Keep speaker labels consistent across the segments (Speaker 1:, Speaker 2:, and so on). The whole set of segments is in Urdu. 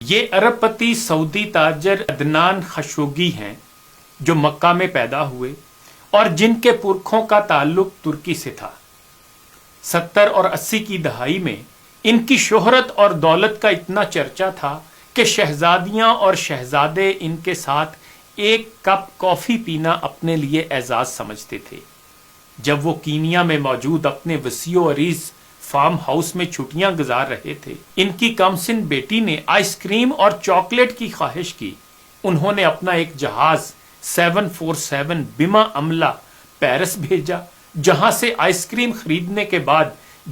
Speaker 1: یہ ارب پتی سعودی تاجر عدنان خشوگی ہیں جو مکہ میں پیدا ہوئے اور جن کے پرکھوں کا تعلق ترکی سے تھا۔ 70 اور 80 کی دہائی میں ان کی شہرت اور دولت کا اتنا چرچا تھا کہ شہزادیاں اور شہزادے ان کے ساتھ ایک کپ کافی پینا اپنے لیے اعزاز سمجھتے تھے۔ جب وہ کینیا میں موجود اپنے وسیع و عریض فارم ہاؤس میں چھٹیاں گزار رہے تھے، ان کی کم سن بیٹی نے آئس کریم اور چاکلیٹ کی خواہش کی۔ انہوں نے اپنا ایک جہاز 747 بما عملہ پیرس بھیجا، جہاں سے آئس کریم خریدنے کے بعد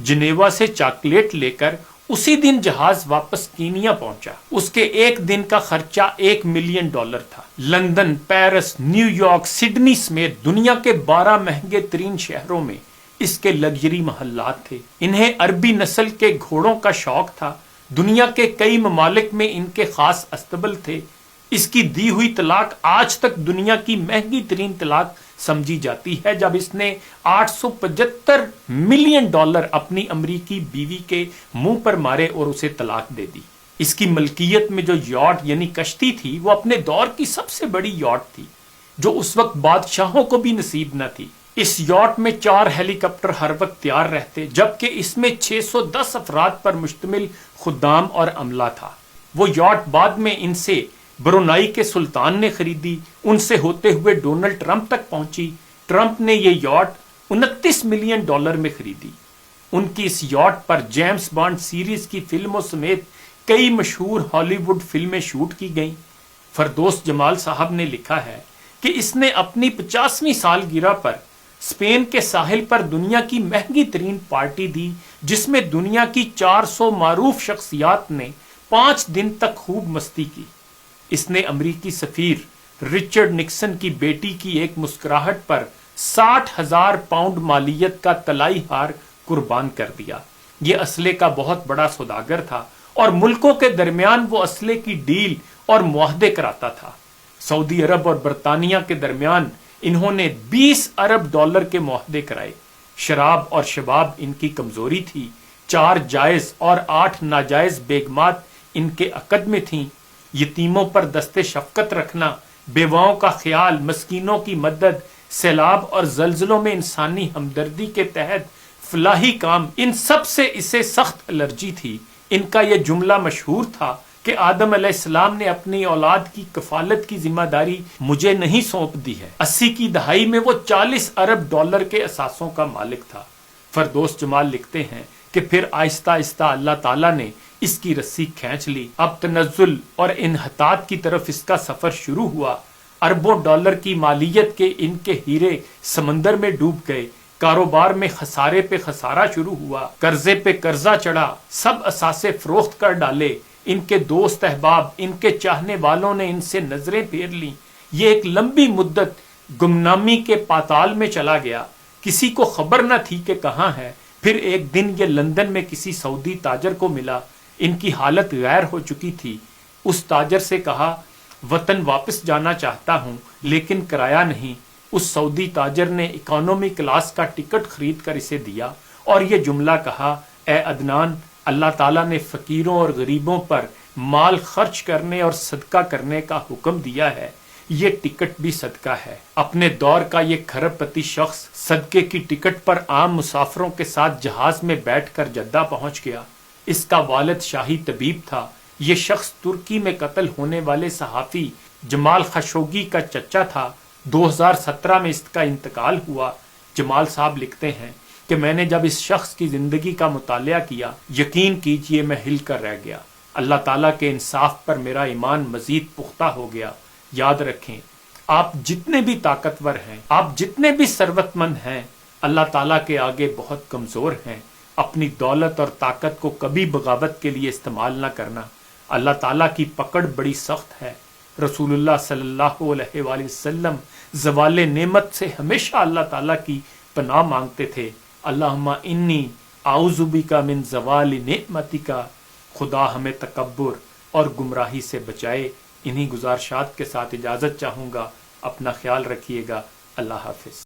Speaker 1: جنیوا سے چاکلیٹ لے کر اسی دن جہاز واپس کینیا پہنچا۔ اس کے ایک دن کا خرچہ $1 ملین تھا۔ London, Paris, new York, Sydney سمیت دنیا کے 12 مہنگے ترین شہروں میں اس کے لگژری محلات تھے۔ انہیں عربی نسل کے گھوڑوں کا شوق تھا۔ دنیا کے کئی ممالک میں ان کے خاص استبل تھے۔ اس کی دی ہوئی طلاق آج تک دنیا کی مہنگی ترین طلاق سمجھی جاتی ہے، جب اس نے $875 ملین اپنی امریکی بیوی کے منہ پر مارے اور اسے طلاق دے دی۔ اس کی ملکیت میں جو یاٹ یعنی کشتی تھی، وہ اپنے دور کی سب سے بڑی یاٹ تھی، جو اس وقت بادشاہوں کو بھی نصیب نہ تھی۔ اس یاٹ میں 4 ہیلی کاپٹر ہر وقت تیار رہتے، جبکہ اس میں 610 افراد پر مشتمل خدام اور عملہ تھا۔ وہ یاٹ بعد میں ان سے برونائی کے سلطان نے خریدی، ان سے ہوتے ہوئے ڈونلڈ ٹرمپ تک پہنچی۔ ٹرمپ نے یہ یاٹ $29 ملین میں خریدی۔ ان کی اس یاٹ پر جیمز بانڈ سیریز کی فلموں سمیت کئی مشہور ہالی ووڈ فلمیں شوٹ کی گئیں۔ فردوس جمال صاحب نے لکھا ہے کہ اس نے اپنی 50ویں سالگرہ پر اسپین کے ساحل پر دنیا کی مہنگی ترین پارٹی دی، جس میں دنیا کی 400 معروف شخصیات نے 5 دن تک خوب مستی کی۔ اس نے امریکی سفیر رچرڈ نکسن کی بیٹی کی ایک مسکراہٹ پر 60,000 پاؤنڈ مالیت کا طلائی ہار قربان کر دیا۔ یہ اسلحے کا بہت بڑا سوداگر تھا اور ملکوں کے درمیان وہ اسلحے کی ڈیل اور معاہدے کراتا تھا۔ سعودی عرب اور برطانیہ کے درمیان انہوں نے $20 ارب کے معاہدے کرائے۔ شراب اور شباب ان کی کمزوری تھی۔ 4 جائز اور 8 ناجائز بیگمات ان کے عقد میں تھیں۔ یتیموں پر دست شفقت رکھنا، بیواؤں کا خیال، مسکینوں کی مدد، سیلاب اور زلزلوں میں انسانی ہمدردی کے تحت فلاحی کام، ان سب سے اسے سخت الرجی تھی۔ ان کا یہ جملہ مشہور تھا کہ آدم علیہ السلام نے اپنی اولاد کی کفالت کی ذمہ داری مجھے نہیں سونپ دی ہے۔ 80 کی دہائی میں وہ $40 ارب کے اثاثوں کا مالک تھا۔ فردوس جمال لکھتے ہیں کہ پھر آہستہ آہستہ اللہ تعالیٰ نے اس کی رسی کھینچ لی۔ اب تنزل اور انحطاط کی طرف اس کا سفر شروع ہوا۔ اربوں ڈالر کی مالیت کے ان کے ہیرے سمندر میں ڈوب گئے۔ کاروبار میں خسارے پہ خسارہ شروع ہوا، قرضے پہ قرضہ چڑھا، سب اثاثے فروخت کر ڈالے۔ ان کے دوست احباب، ان کے چاہنے والوں نے ان سے نظریں پھیر لیں۔ یہ ایک لمبی مدت گمنامی کے پاتال میں چلا گیا۔ کسی کو خبر نہ تھی کہ کہاں ہے۔ پھر ایک دن یہ لندن میں کسی سعودی تاجر کو ملا۔ ان کی حالت غیر ہو چکی تھی۔ اس تاجر سے کہا، وطن واپس جانا چاہتا ہوں لیکن کرایہ نہیں۔ اس سعودی تاجر نے اکانومی کلاس کا ٹکٹ خرید کر اسے دیا اور یہ جملہ کہا، اے عدنان، اللہ تعالیٰ نے فقیروں اور غریبوں پر مال خرچ کرنے اور صدقہ کرنے کا حکم دیا ہے۔ یہ ٹکٹ بھی صدقہ ہے۔ اپنے دور کا یہ کھرب پتی شخص صدقے کی ٹکٹ پر عام مسافروں کے ساتھ جہاز میں بیٹھ کر جدہ پہنچ گیا۔ اس کا والد شاہی طبیب تھا۔ یہ شخص ترکی میں قتل ہونے والے صحافی جمال خشوگی کا چچا تھا۔ 2017 میں اس کا انتقال ہوا۔ جمال صاحب لکھتے ہیں کہ میں نے جب اس شخص کی زندگی کا مطالعہ کیا، یقین کیجئے میں ہل کر رہ گیا۔ اللہ تعالیٰ کے انصاف پر میرا ایمان مزید پختہ ہو گیا۔ یاد رکھیں، آپ جتنے بھی طاقتور ہیں، آپ جتنے بھی ثروت مند ہیں، اللہ تعالیٰ کے آگے بہت کمزور ہیں۔ اپنی دولت اور طاقت کو کبھی بغاوت کے لیے استعمال نہ کرنا۔ اللہ تعالیٰ کی پکڑ بڑی سخت ہے۔ رسول اللہ صلی اللہ علیہ وآلہ وسلم زوال نعمت سے ہمیشہ اللہ تعالیٰ کی پناہ مانگتے تھے۔ اللہم انی اعوذ بک من زوال نعمتک۔ خدا ہمیں تکبر اور گمراہی سے بچائے۔ انہی گزارشات کے ساتھ اجازت چاہوں گا۔ اپنا خیال رکھیے گا۔ اللہ حافظ۔